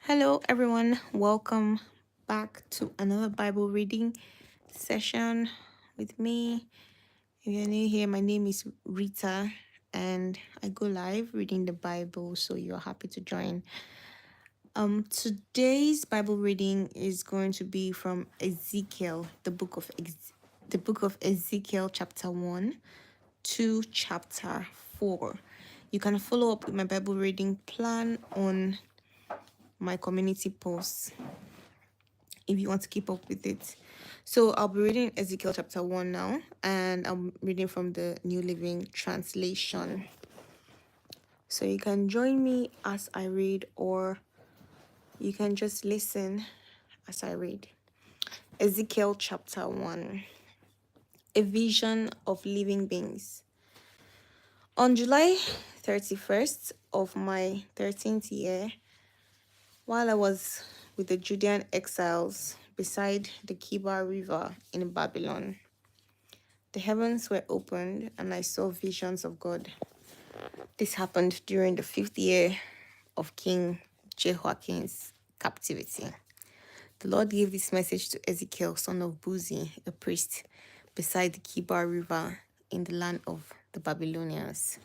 Hello, everyone. Welcome back to another Bible reading session with me. If you're new here, my name is Rita, and I go live reading the Bible, so you're happy to join. Today's Bible reading is going to be from Ezekiel, the book of Ezekiel, chapter 1 to chapter 4. You can follow up with my Bible reading plan on my community posts if you want to keep up with it. So I'll be reading Ezekiel chapter 1 now, and I'm reading from the New Living Translation. So you can join me as I read, or you can just listen as I read. Ezekiel chapter 1. A vision of living beings. On July 31st of my 13th year, while I was with the Judean exiles beside the Kibar River in Babylon, the heavens were opened, and I saw visions of God. This happened during the 5th year of King Jehoiakim's captivity. The Lord gave this message to Ezekiel, son of Buzi, a priest, beside the Kibar River in the land of the Babylonians.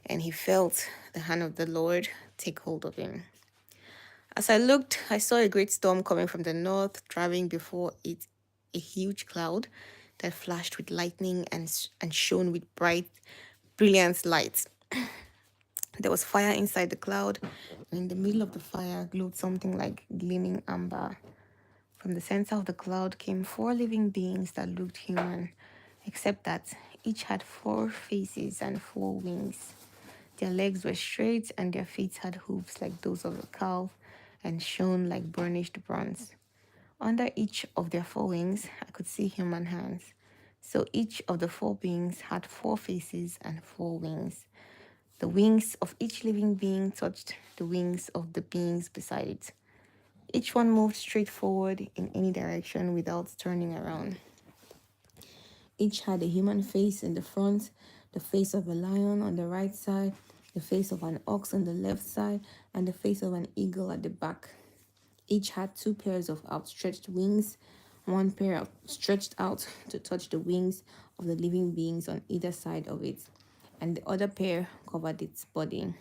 And he felt the hand of the Lord take hold of him. As I looked, I saw a great storm coming from the north, driving before it a huge cloud that flashed with lightning and shone with brilliant light. There was fire inside the cloud, and in the middle of the fire glowed something like gleaming amber. From the center of the cloud came four living beings that looked human, except that each had four faces and four wings. Their legs were straight, and their feet had hooves like those of a cow and shone like burnished bronze. Under each of their four wings, I could see human hands. So each of the four beings had four faces and four wings. The wings of each living being touched the wings of the beings beside it. Each one moved straight forward in any direction without turning around. Each had a human face in the front, the face of a lion on the right side, the face of an ox on the left side, and the face of an eagle at the back. Each had two pairs of outstretched wings, one pair stretched out to touch the wings of the living beings on either side of it, and the other pair covered its body.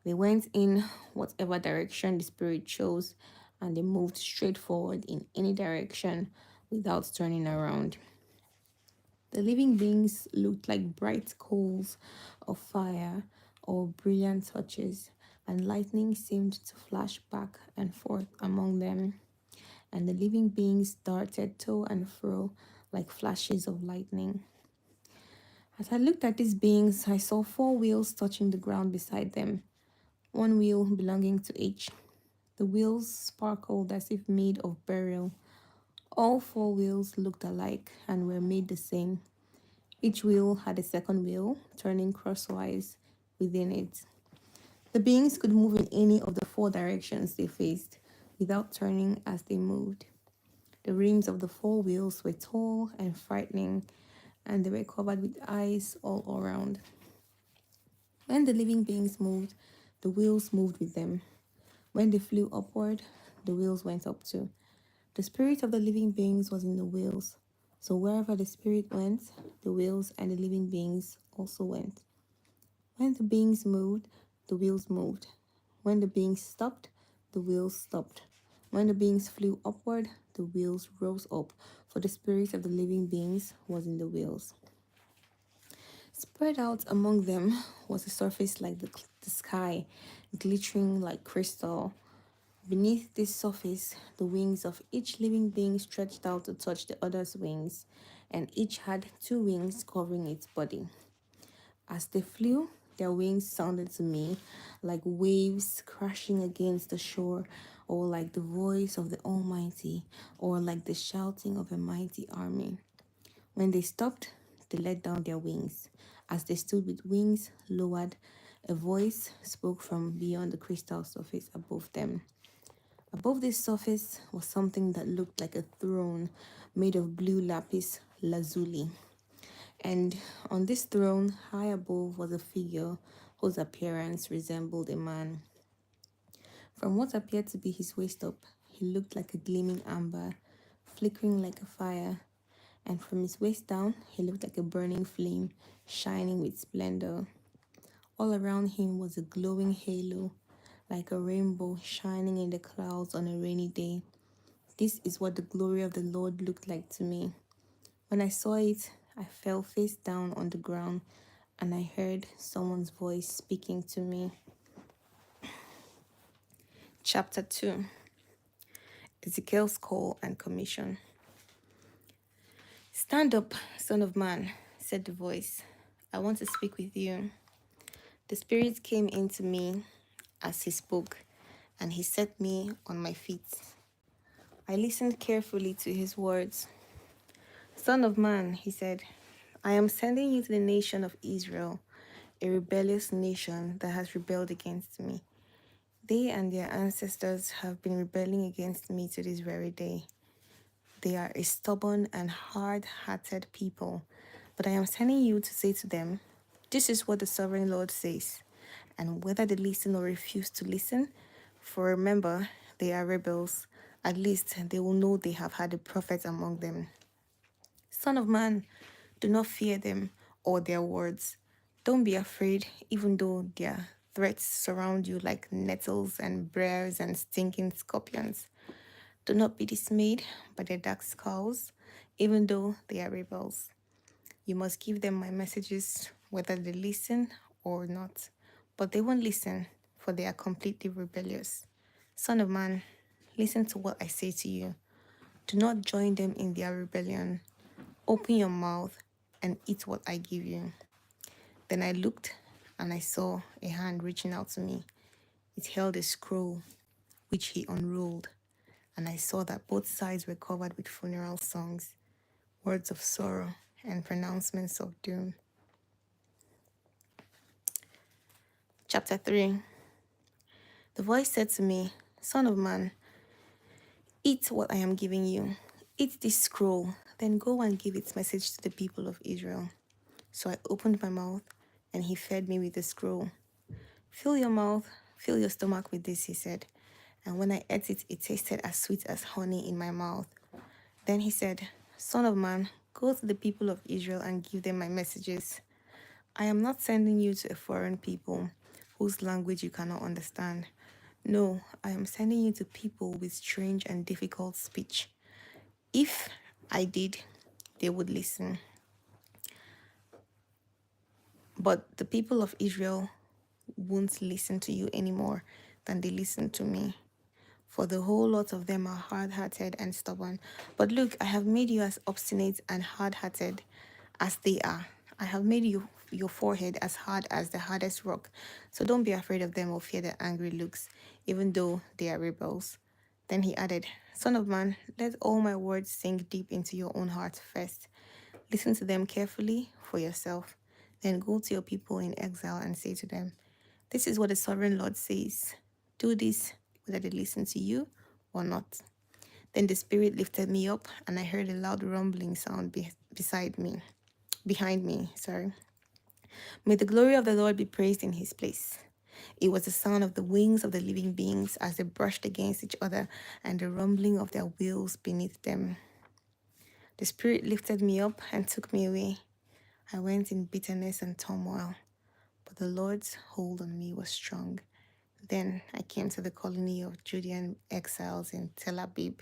They went in whatever direction the Spirit chose, and they moved straight forward in any direction without turning around. The living beings looked like bright coals of fire or brilliant torches, and lightning seemed to flash back and forth among them. And the living beings darted to and fro like flashes of lightning. As I looked at these beings, I saw four wheels touching the ground beside them, one wheel belonging to each. The wheels sparkled as if made of beryl. All four wheels looked alike and were made the same. Each wheel had a second wheel, turning crosswise within it. The beings could move in any of the four directions they faced, without turning as they moved. The rims of the four wheels were tall and frightening, and they were covered with eyes all around. When the living beings moved, the wheels moved with them. When they flew upward, the wheels went up too. The spirit of the living beings was in the wheels. So wherever the spirit went, the wheels and the living beings also went. When the beings moved, the wheels moved. When the beings stopped, the wheels stopped. When the beings flew upward, the wheels rose up, for the spirit of the living beings was in the wheels. Spread out among them was a surface like the sky, glittering like crystal. Beneath this surface, the wings of each living being stretched out to touch the other's wings, and each had two wings covering its body. As they flew, their wings sounded to me like waves crashing against the shore, or like the voice of the Almighty, or like the shouting of a mighty army. When they stopped, they let down their wings. As they stood with wings lowered, a voice spoke from beyond the crystal surface above them. Above this surface was something that looked like a throne made of blue lapis lazuli. And on this throne, high above, was a figure whose appearance resembled a man. From what appeared to be his waist up, he looked like a gleaming amber, flickering like a fire, and from his waist down, he looked like a burning flame, shining with splendor. All around him was a glowing halo, like a rainbow shining in the clouds on a rainy day. This is what the glory of the Lord looked like to me. When I saw it, I fell face down on the ground and I heard someone's voice speaking to me. Chapter 2. Ezekiel's Call and Commission. "Stand up, son of man," said the voice. "I want to speak with you." The Spirit came into me as he spoke, and he set me on my feet. I listened carefully to his words. "Son of man," he said, "I am sending you to the nation of Israel, a rebellious nation that has rebelled against me. They and their ancestors have been rebelling against me to this very day. They are a stubborn and hard-hearted people, but I am sending you to say to them, 'This is what the sovereign Lord says,' and whether they listen or refuse to listen, for remember, they are rebels, at least they will know they have had a prophet among them. Son of man, do not fear them or their words. Don't be afraid, even though their threats surround you like nettles and briars and stinging scorpions. Do not be dismayed by their dark skulls, even though they are rebels. You must give them my messages, whether they listen or not. But they won't listen, for they are completely rebellious. Son of man, listen to what I say to you. Do not join them in their rebellion. Open your mouth and eat what I give you." Then I looked and I saw a hand reaching out to me. It held a scroll, which he unrolled, and I saw that both sides were covered with funeral songs, words of sorrow, and pronouncements of doom. Chapter 3. The voice said to me, "Son of man, eat what I am giving you. Eat this scroll, then go and give its message to the people of Israel." So I opened my mouth, and he fed me with the scroll. "Fill your mouth, fill your stomach with this," he said. And when I ate it, it tasted as sweet as honey in my mouth. Then he said, "Son of man, go to the people of Israel and give them my messages. I am not sending you to a foreign people whose language you cannot understand. No, I am sending you to people with strange and difficult speech. If I did, they would listen. But the people of Israel won't listen to you any more than they listen to me. For the whole lot of them are hard-hearted and stubborn. But look, I have made you as obstinate and hard-hearted as they are. I have made your forehead as hard as the hardest rock. So don't be afraid of them or fear their angry looks, even though they are rebels." Then he added, "Son of man, let all my words sink deep into your own heart first. Listen to them carefully for yourself. Then go to your people in exile and say to them, 'This is what the sovereign Lord says. Do this, whether they listen to you or not.'" Then the Spirit lifted me up, and I heard a loud rumbling sound behind me. May the glory of the Lord be praised in his place. It was the sound of the wings of the living beings as they brushed against each other and the rumbling of their wheels beneath them. The Spirit lifted me up and took me away. I went in bitterness and turmoil, but the Lord's hold on me was strong. Then I came to the colony of Judean exiles in Tel Aviv,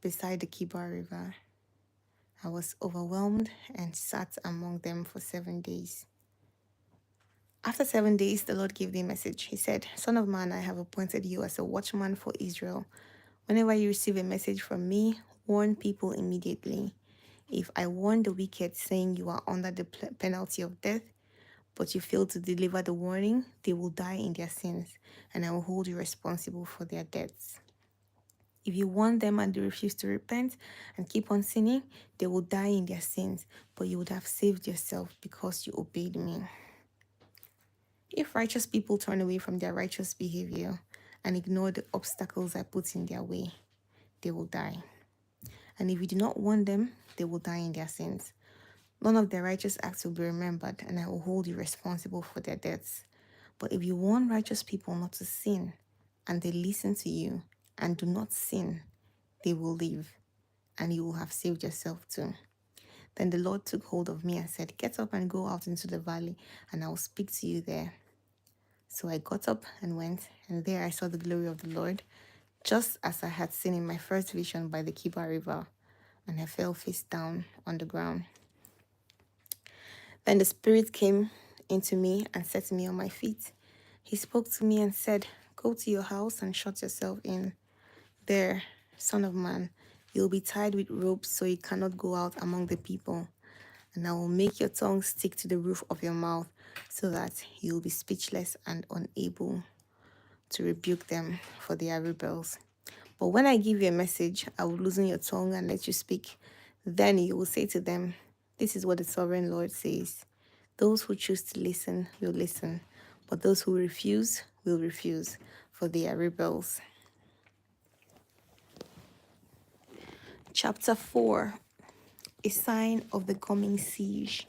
beside the Kibar River. I was overwhelmed and sat among them for 7 days. After 7 days, the Lord gave me a message. He said, "Son of man, I have appointed you as a watchman for Israel. Whenever you receive a message from me, warn people immediately. If I warn the wicked, saying you are under the penalty of death, but you fail to deliver the warning, they will die in their sins, and I will hold you responsible for their deaths. If you warn them and they refuse to repent and keep on sinning, they will die in their sins, but you would have saved yourself because you obeyed me. If righteous people turn away from their righteous behavior and ignore the obstacles I put in their way, they will die. And if you do not warn them, they will die in their sins. None of their righteous acts will be remembered, and I will hold you responsible for their deaths. But if you warn righteous people not to sin, and they listen to you and do not sin, they will live, and you will have saved yourself too. Then the Lord took hold of me and said, Get up and go out into the valley, and I will speak to you there. So I got up and went, and there I saw the glory of the Lord, just as I had seen in my first vision by the Kibar River, and I fell face down on the ground. Then the Spirit came into me and set me on my feet. He spoke to me and said, Go to your house and shut yourself in. There, Son of man, you'll be tied with ropes so you cannot go out among the people. And I will make your tongue stick to the roof of your mouth so that you'll be speechless and unable to rebuke them, for they are rebels. But when I give you a message, I will loosen your tongue and let you speak. Then you will say to them, This is what the sovereign Lord says. Those who choose to listen will listen, but those who refuse will refuse, for they are rebels. Chapter 4, a sign of the coming siege.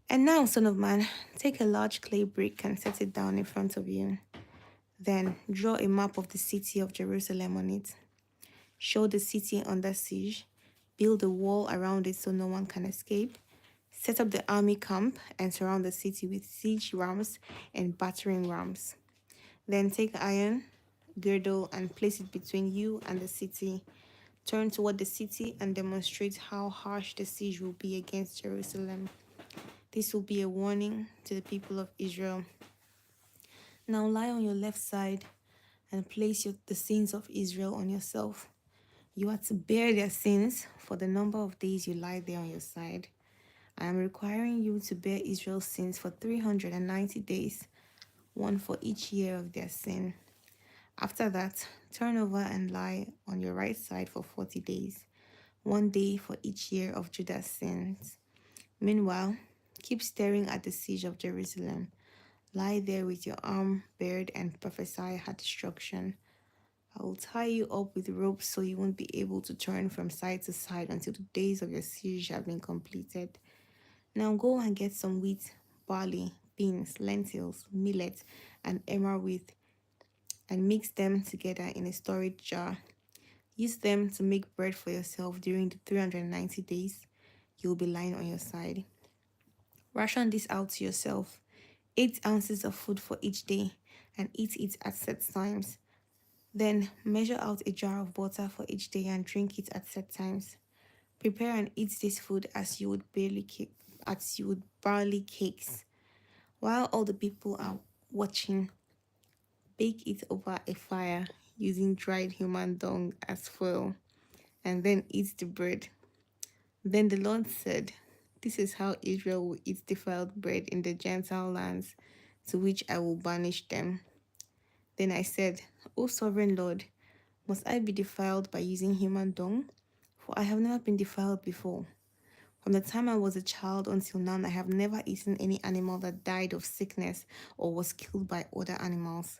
And now, Son of man, take a large clay brick and set it down in front of you. Then draw a map of the city of Jerusalem on it. Show the city under siege. Build a wall around it so no one can escape. Set up the army camp and surround the city with siege rams and battering rams. Then take iron girdle and place it between you and the city. Turn toward the city and demonstrate how harsh the siege will be against Jerusalem. This will be a warning to the people of Israel. Now lie on your left side and place the sins of Israel on yourself. You are to bear their sins for the number of days you lie there on your side. I am requiring you to bear Israel's sins for 390 days, one for each year of their sin. After that, turn over and lie on your right side for 40 days, 1 day for each year of Judah's sins. Meanwhile, keep staring at the siege of Jerusalem. Lie there with your arm bared and prophesy her destruction. I will tie you up with ropes so you won't be able to turn from side to side until the days of your siege have been completed. Now go and get some wheat, barley, beans, lentils, millet, and emmer wheat, and mix them together in a storage jar. Use them to make bread for yourself during the 390 days you'll be lying on your side. Ration this out to yourself, 8 ounces of food for each day, and eat it at set times. Then measure out a jar of water for each day and drink it at set times. Prepare and eat this food as you would barley cakes. While all the people are watching, bake it over a fire using dried human dung as fuel, and then eat the bread. Then the Lord said, This is how Israel will eat defiled bread in the Gentile lands to which I will banish them. Then I said, O sovereign Lord, must I be defiled by using human dung? For I have never been defiled before. From the time I was a child until now, I have never eaten any animal that died of sickness or was killed by other animals.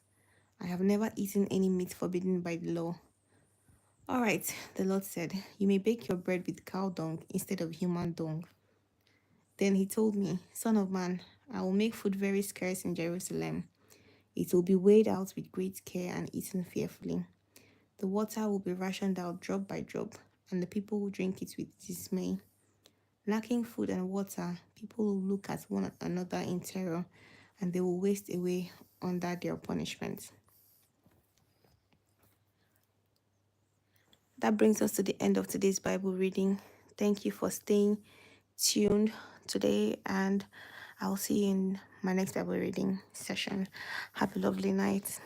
I have never eaten any meat forbidden by the law. All right, the Lord said, You may bake your bread with cow dung instead of human dung. Then he told me, Son of man, I will make food very scarce in Jerusalem. It will be weighed out with great care and eaten fearfully. The water will be rationed out drop by drop, and the people will drink it with dismay. Lacking food and water, people will look at one another in terror, and they will waste away under their punishment. That brings us to the end of today's Bible reading. Thank you for staying tuned today, and I'll see you in my next Bible reading session. Have a lovely night.